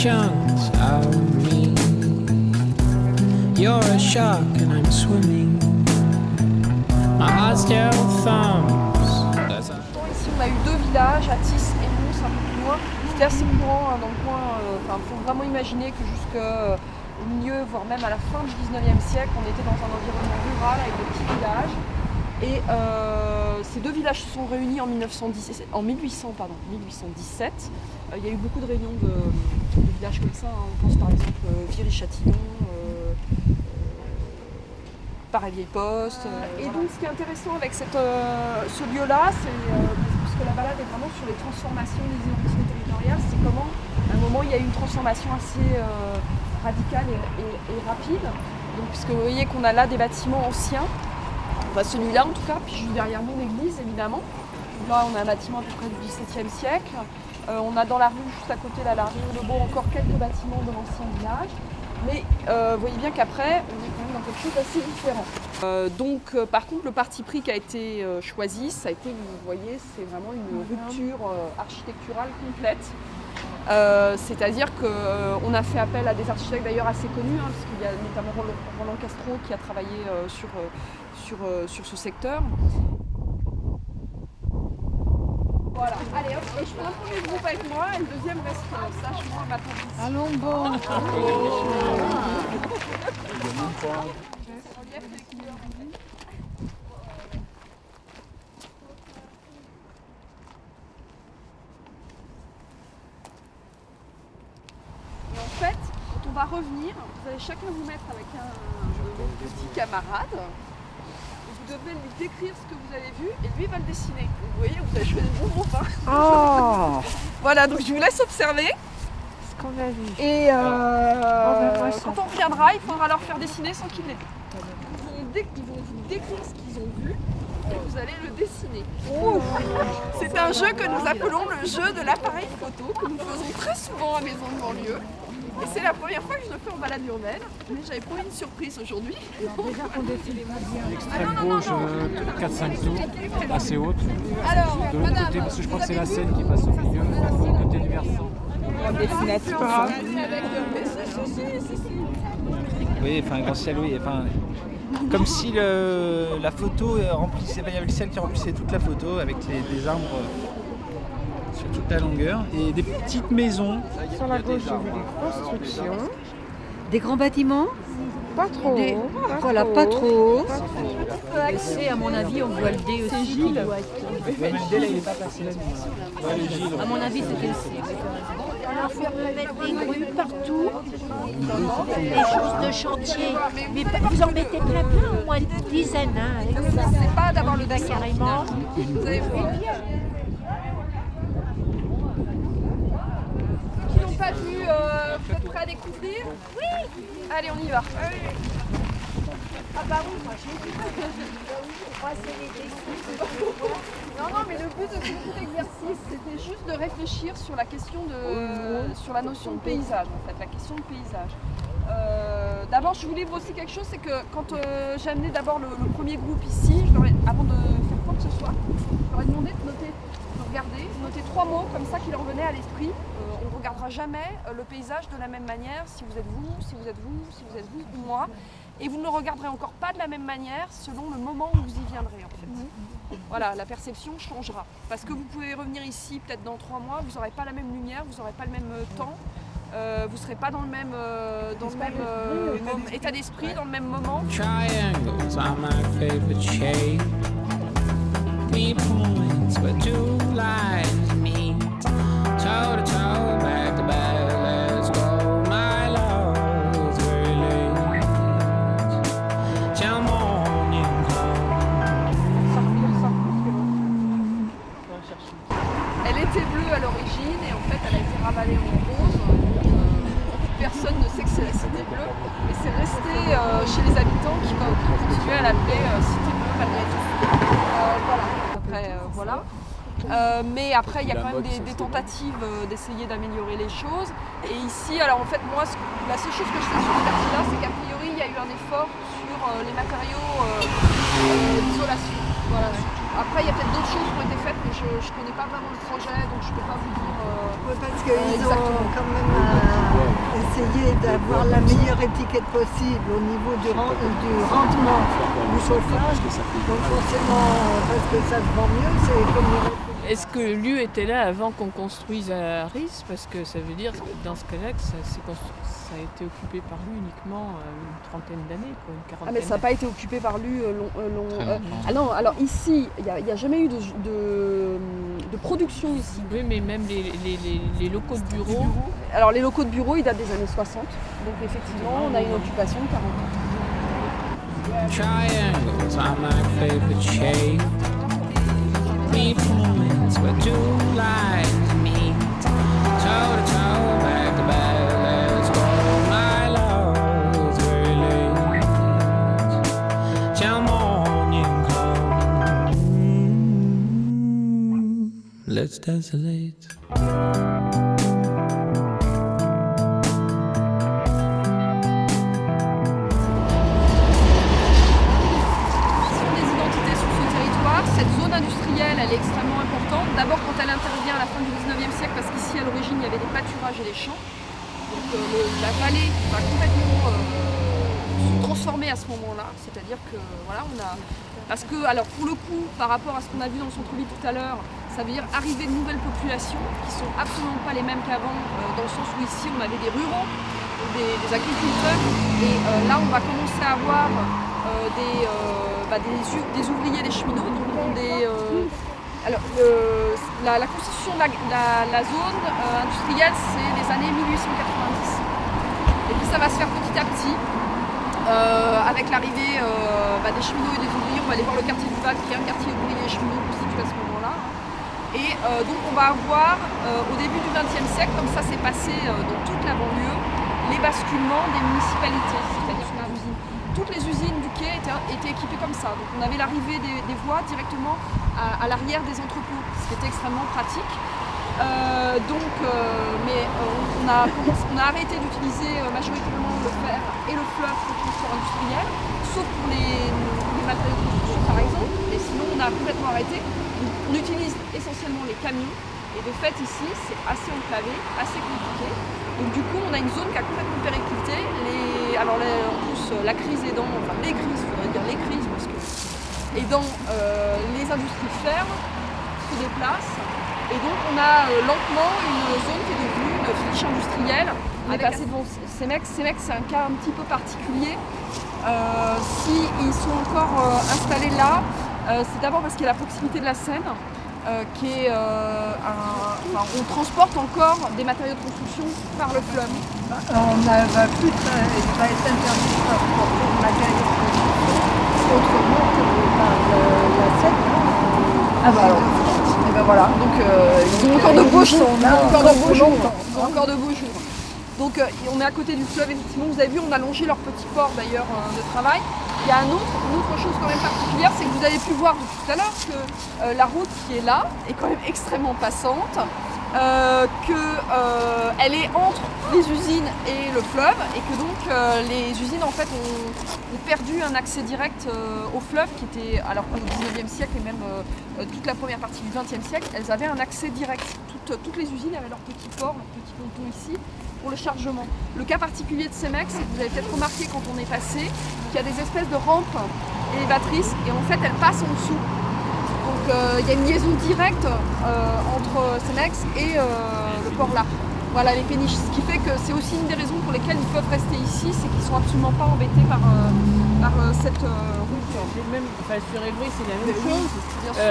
chunks of me. You're a shark and I'm swimming. My heart still thumps. Ici on a eu 2 villages, Atis et Mons, un peu plus loin. C'était assez courant dans le coin. Il faut vraiment imaginer que jusqu'au milieu, voire même à la fin du 19e siècle, on était dans un environnement rural avec des petits villages. Et ces 2 villages se sont réunis en 1817. Il y a eu beaucoup de réunions de villages comme ça. On pense par exemple Viry-Châtillon, Paray-Vieille-Poste. Et donc ce qui est intéressant avec ce lieu-là, c'est parce que la balade est vraiment sur les transformations des identités territoriales, c'est comment à un moment il y a eu une transformation assez radicale et rapide. Donc, puisque vous voyez qu'on a là des bâtiments anciens. Enfin, celui-là en tout cas, puis juste derrière nous l'église évidemment. Là on a un bâtiment à peu près du XVIIe siècle. On a dans la rue juste à côté là, la rue Lebeau, encore quelques bâtiments de l'ancien village. Mais vous voyez bien qu'après on est quand même dans quelque chose d'assez différent. Par contre le parti pris qui a été choisi, ça a été, vous voyez, c'est vraiment une rupture architecturale complète. C'est-à-dire qu'on a fait appel à des architectes d'ailleurs assez connus, parce qu'il y a notamment Roland Castro qui a travaillé sur ce secteur. Voilà, allez hop, et je prends un premier groupe avec moi et le deuxième reste sagement à m'attendre. Allons bon. Et en fait, quand on va revenir, vous allez chacun vous mettre avec un petit camarade. Vous devez lui décrire ce que vous avez vu et lui va le dessiner. Vous voyez, vous avez choisi le bon groupe. Oh, Voilà, donc je vous laisse observer. ce qu'on a vu. Et moi, ça. quand on reviendra, il faudra leur faire dessiner sans qu'ils l'aient vu. Ils vont vous décrire ce qu'ils ont vu et vous allez le dessiner. C'est un jeu que nous appelons le jeu de l'appareil photo, que nous faisons très souvent à Maison de Banlieue. Et c'est la première fois que je le fais en balade urbaine, mais j'avais promis une surprise aujourd'hui. Déjà qu'on dessine les bien. Extrême gauche, 4-5 tours, assez haute. Alors, De l'autre côté, parce que je crois que c'est la Seine qui passe au milieu, de l'autre côté du versant. Oui, enfin, un grand ciel, oui. Enfin, comme si la photo remplissait, il y avait le ciel qui remplissait toute la photo avec des arbres sur toute la longueur et des petites maisons. Sur la gauche, j'ai vu des constructions. Des grands bâtiments? Pas trop. Voilà, pas trop. Pas Le C, à mon avis, on voit le D aussi. Qui doit être... Mais le délai, il n'est pas passé là. À mon avis, c'était le C. Alors, il faut mettre des grues partout, des choses de chantier. Mais vous en mettez plein, au moins une dizaine. Hein, c'est pas d'avoir le dessin carrément. Vous avez vu Qui n'ont pas vu, vous êtes prêts à découvrir? Oui. Allez, on y va. Ah bah oui, moi j'ai vu. Non, mais le but de ce petit exercice, c'était juste de réfléchir sur la question sur la notion de paysage, en fait, la question de paysage. D'abord, je voulais vous aussi quelque chose, c'est que quand j'ai amené d'abord le premier groupe ici, avant de faire quoi que ce soit, je leur ai demandé de noter, de regarder, de noter 3 mots comme ça qui leur venaient à l'esprit. On ne regardera jamais le paysage de la même manière si vous êtes vous, si vous êtes vous, si vous êtes vous ou moi. Et vous ne le regarderez encore pas de la même manière selon le moment où vous y viendrez en fait. Voilà, la perception changera. Parce que vous pouvez revenir ici peut-être dans 3 mois, vous n'aurez pas la même lumière, vous n'aurez pas le même temps, vous ne serez pas dans le même, état d'esprit, dans le même moment. Triangles are my favorite shape. 3 points where 2 lines meet. Toe to toe, back to back, let's go. My love is very late. Till morning comes. Elle était bleue à l'origine et en fait elle a été ravalée en rose. Personne ne sait que c'est la cité bleue, mais c'est resté chez les habitants qui continuaient à l'appeler cité bleue malgré tout. Voilà. Après, voilà. Mais après, il y a quand même des tentatives d'essayer d'améliorer les choses. Et ici, alors en fait, moi, la seule chose que je sais sur ce quartier-là, c'est qu'a priori, il y a eu un effort sur les matériaux d'isolation. Voilà, surtout. Après, il y a peut-être d'autres choses qui ont été faites, mais je je connais pas vraiment le projet, donc je peux pas vous dire. Ouais, parce qu'ils ont exactement. quand même essayé d'avoir la meilleure étiquette possible au niveau du rendement du chauffage. Donc forcément, parce que ça se vend mieux, c'est comme Est-ce que Lu était là avant qu'on construise à Ris? Parce que ça veut dire que dans ce cas-là, que ça a été occupé par lui uniquement une trentaine d'années, quoi, une quarantaine. Ah mais ça n'a pas été occupé par lui Ah non, alors ici, il n'y a jamais eu de production ici. Oui, mais même les locaux de bureau. Alors les locaux de bureau, ils datent des années 60. Donc effectivement, on a une occupation de 40 ans. Triangles are my favorite shape. 3 points where 2 lines meet. Toe to toe, back to back, let's go. My love is very late till morning come. Let's desolate. Cette zone industrielle, elle est extrêmement importante. D'abord quand elle intervient à la fin du 19e siècle, parce qu'ici à l'origine il y avait des pâturages et des champs. Donc la vallée va complètement se transformer à ce moment-là. C'est-à-dire que voilà, on a. Parce que, alors pour le coup, par rapport à ce qu'on a vu dans le centre-ville tout à l'heure, ça veut dire arriver de nouvelles populations qui sont absolument pas les mêmes qu'avant, dans le sens où ici on avait des ruraux, des agriculteurs, et là on va commencer à avoir des ouvriers, des cheminots, donc alors la constitution de la zone industrielle, c'est les années 1890. Et puis ça va se faire petit à petit, avec l'arrivée des cheminots et des ouvriers. On va aller voir le quartier du Val, qui est un quartier ouvrier et cheminot constitué à ce moment-là. Et donc on va avoir, au début du XXe siècle, comme ça s'est passé dans toute la banlieue, les basculements des municipalités, c'est-à-dire sur les usines. Toutes les usines du quai étaient équipées comme ça. Donc on avait l'arrivée des voies directement à l'arrière des entrepôts, ce qui était extrêmement pratique. Mais on a arrêté d'utiliser majoritairement le fer et le fleuve pour le transport industriel, sauf pour les matériaux de construction par exemple. Et sinon on a complètement arrêté. On utilise essentiellement les camions. Et de fait ici c'est assez enclavé, assez compliqué. Donc du coup on a une zone qui a complètement périclité. En plus la crise aidant, enfin les crises, il faudrait dire les crises parce que aidant les industries ferment, se déplacent. Et donc on a lentement une zone qui est devenue une friche industrielle. On est passé devant Cemex. Cemex c'est un cas un petit peu particulier. S'ils sont encore installés là, c'est d'abord parce qu'il y a la proximité de la Seine. On transporte encore des matériaux de construction par le fleuve. on ne va plus être interdit de transporter le matériel de construction autrement que par la Seine. Et ben voilà, donc ils ont encore de beaux jours. Encore de beaux jours. Donc on est à côté du fleuve, effectivement, vous avez vu, on a longé leur petit port d'ailleurs de travail. Il y a une autre chose quand même particulière, c'est que vous avez pu voir depuis tout à l'heure que la route qui est là est quand même extrêmement passante, qu'elle est entre les usines et le fleuve, et que donc les usines en fait ont perdu un accès direct au fleuve qui était, alors au 19e siècle et même toute la première partie du 20e siècle, elles avaient un accès direct. Toutes les usines avaient leur petit port, leur petit ponton ici, pour le chargement. Le cas particulier de Cemex, c'est que vous avez peut-être remarqué quand on est passé qu'il y a des espèces de rampes élévatrices et en fait elles passent en dessous. Donc il y a une liaison directe entre Cemex et le port là. Voilà les péniches. Ce qui fait que c'est aussi une des raisons pour lesquelles ils peuvent rester ici, c'est qu'ils ne sont absolument pas embêtés par cette route. Même, sur Évry, c'est la même chose. Bien sûr.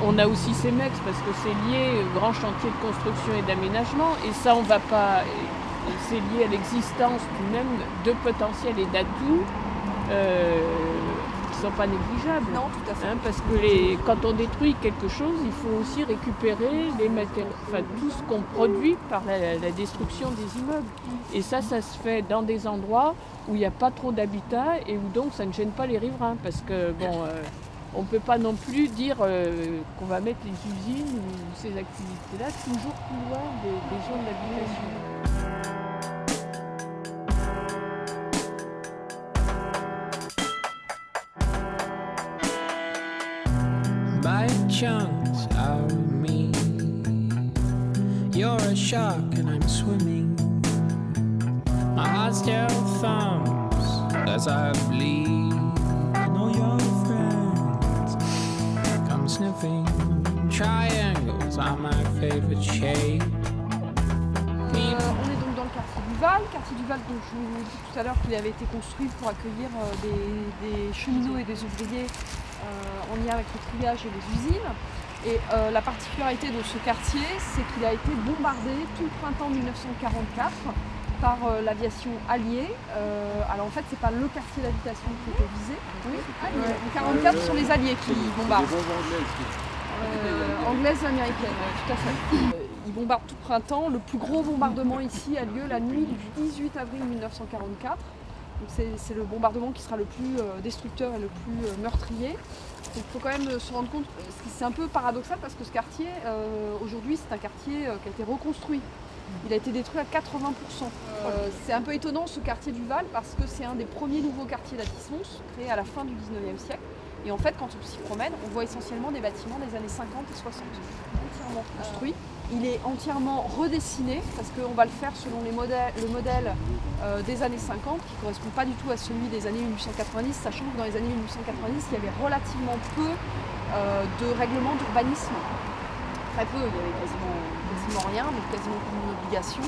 On a aussi Cemex parce que c'est lié au grand chantier de construction et d'aménagement. Et ça, on va pas. C'est lié à l'existence même de potentiels et d'atouts qui ne sont pas négligeables. Non, tout à fait. Parce que quand on détruit quelque chose, il faut aussi récupérer les matériaux, tout ce qu'on produit par la destruction des immeubles. Et ça se fait dans des endroits où il n'y a pas trop d'habitat et où donc ça ne gêne pas les riverains. Parce que on ne peut pas non plus dire qu'on va mettre les usines ou ces activités-là toujours plus loin des zones d'habitation. By chunks of me. You're a shark and I'm swimming. My heart still thumps as I bleed. And all your friends come sniffing. Triangles are my favorite shape. On est donc dans le quartier du Val, donc je vous ai dit tout à l'heure qu'il avait été construit pour accueillir des cheminots et des ouvriers en lien avec le triage et les usines. Et la particularité de ce quartier, c'est qu'il a été bombardé tout le printemps 1944 par l'aviation alliée. Alors en fait, c'est pas le quartier d'habitation qui était visé. Oui. En 1944, ce sont les alliés qui bombardent. Anglaise et américaine, tout à fait. Ils bombardent tout le printemps. Le plus gros bombardement ici a lieu la nuit du 18 avril 1944. C'est le bombardement qui sera le plus destructeur et le plus meurtrier. Il faut quand même se rendre compte, c'est un peu paradoxal parce que ce quartier, aujourd'hui, c'est un quartier qui a été reconstruit. Il a été détruit à 80%. C'est un peu étonnant ce quartier du Val parce que c'est un des premiers nouveaux quartiers d'Athis-Mons créés à la fin du 19e siècle. Et en fait, quand on s'y promène, on voit essentiellement des bâtiments des années 50 et 60, entièrement construits. Il est entièrement redessiné parce qu'on va le faire selon le modèle des années 50 qui ne correspond pas du tout à celui des années 1890, sachant que dans les années 1890, il y avait relativement peu de règlements d'urbanisme. Très peu, il y avait quasiment rien, donc quasiment aucune obligation.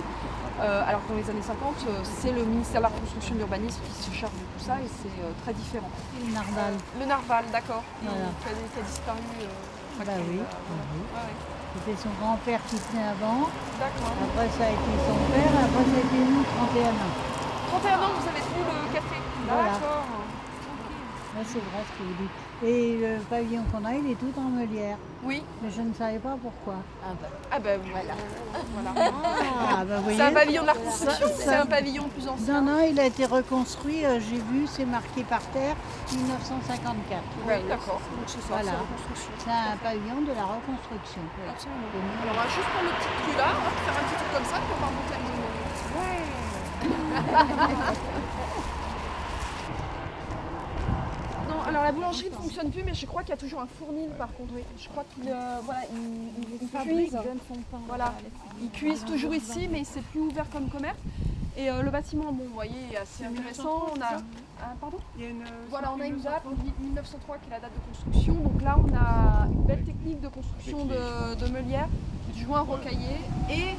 Alors que dans les années 50, c'est le ministère de la Reconstruction et de l'Urbanisme qui se charge de tout ça et c'est très différent. Le Narval. Le Narval, d'accord. Voilà. Qui a disparu. Bah oui. Ouais. C'était son grand-père qui tenait avant. D'accord. Après, ça a été son père. Après, ça a été nous, 31 ans. 31 ans, vous avez tenu le café. Voilà. D'accord. Là, c'est vrai ce que vous dites. Et le pavillon qu'on a, il est tout en meulière. Oui. Mais je ne savais pas pourquoi. Ah ben voilà. Ah, bah, vous voyez. C'est un pavillon de la reconstruction, c'est un pavillon plus ancien. Non, il a été reconstruit, j'ai vu, c'est marqué par terre, 1954. Oui, d'accord. Donc c'est ça, Voilà. c'est la reconstruction. C'est un pavillon de la reconstruction. Absolument. Alors on va juste prendre le petit cul là, faire un petit truc comme ça, puis on va remonter à la maison. Ouais. Non, alors la boulangerie ne fonctionne plus, mais je crois qu'il y a toujours un fournil par contre. Oui. Je crois qu'ils cuisent. Voilà. Ils cuisent toujours ici, mais c'est plus ouvert comme commerce. Et le bâtiment, bon, vous voyez, est assez intéressant. On a, pardon ? Voilà, on a une date, 1903 qui est la date de construction. Donc là, on a une belle technique de construction de meulière, de joints rocaillés. Et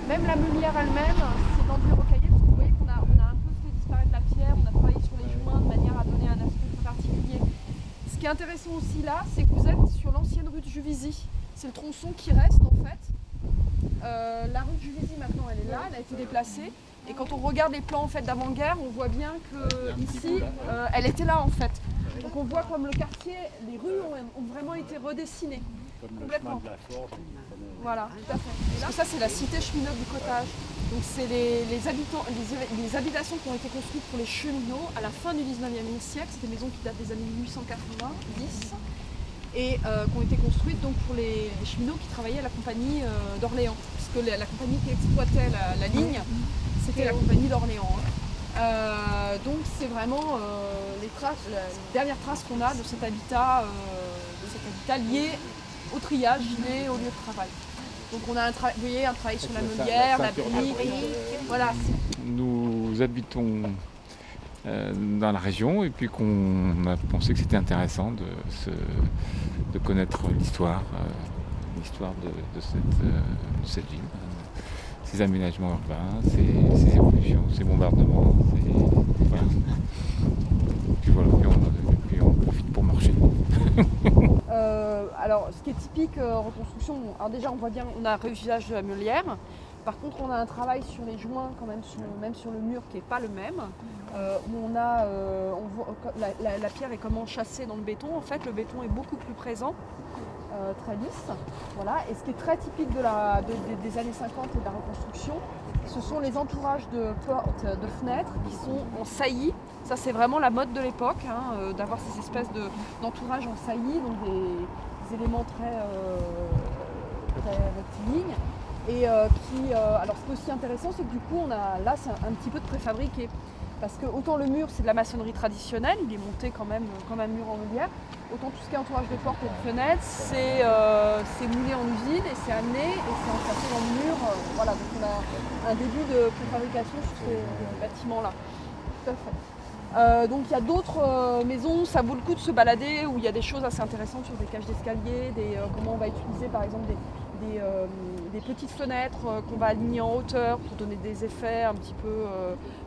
même la meulière elle-même, c'est d'enduit rocaillé. Parce que vous voyez qu'on a un peu fait disparaître la pierre, on a travaillé sur les joints de manière à donner un aspect très particulier. Ce qui est intéressant aussi là, c'est que vous êtes sur l'ancienne rue de Juvisy. C'est le tronçon qui reste en fait. La rue de Juvisy maintenant elle est là, elle a été déplacée. Et quand on regarde les plans en fait, d'avant-guerre, on voit bien que ici, elle était là en fait. Donc on voit comme le quartier, les rues ont vraiment été redessinées. Complètement. Voilà, tout à fait. Parce que ça c'est la cité cheminote du Cottage. Donc c'est les habitations qui ont été construites pour les cheminots à la fin du 19e siècle. C'est des maisons qui datent des années 1890 et qui ont été construites donc, pour les cheminots qui travaillaient à la compagnie d'Orléans. Puisque la compagnie qui exploitait la ligne, c'était la compagnie d'Orléans. Donc c'est vraiment les dernières traces qu'on a de cet habitat lié au triage, lié au lieu de travail. Donc on a un travail sur la meulière, la brique, voilà. Nous habitons dans la région et puis qu'on a pensé que c'était intéressant de connaître l'histoire de cette ville, ses aménagements urbains, ses évolutions, ses bombardements, voilà. Puis voilà, puis on profite pour marcher. Alors, ce qui est typique reconstruction, alors déjà on voit bien, on a un réusage de la meulière. Par contre, on a un travail sur les joints quand même, même sur le mur qui n'est pas le même. Où on voit, la pierre est comment chassée dans le béton. En fait, le béton est beaucoup plus présent, très lisse. Voilà. Et ce qui est très typique des années 50 et de la reconstruction, ce sont les entourages de portes, de fenêtres qui sont en saillie. Ça, c'est vraiment la mode de l'époque, d'avoir ces espèces d'entourages en saillie, donc des éléments très rectilignes. Et alors, ce qui est aussi intéressant, c'est que du coup, là, c'est un petit peu de préfabriqué. Parce que autant le mur c'est de la maçonnerie traditionnelle, il est monté quand même comme un mur en meulière, autant tout ce qui est entourage de portes et de fenêtres, c'est moulé en usine et c'est amené et c'est encastré dans le mur. Voilà, donc on a un début de préfabrication sur ces bâtiments-là. Tout à fait. Donc il y a d'autres maisons, ça vaut le coup de se balader, où il y a des choses assez intéressantes sur des cages d'escalier, comment on va utiliser par exemple des petites fenêtres qu'on va aligner en hauteur pour donner des effets un petit peu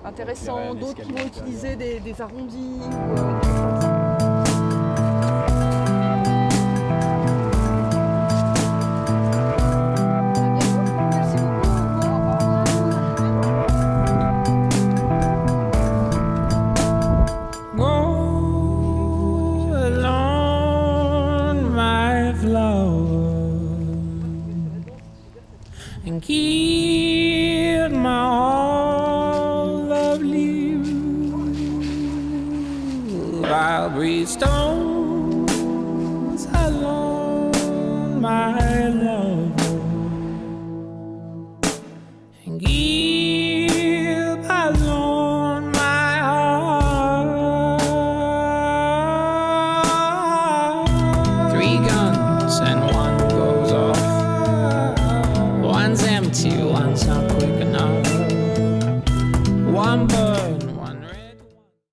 intéressants, d'autres qui vont utiliser des arrondis. And keep my all of you. I'll breathe stones along my love.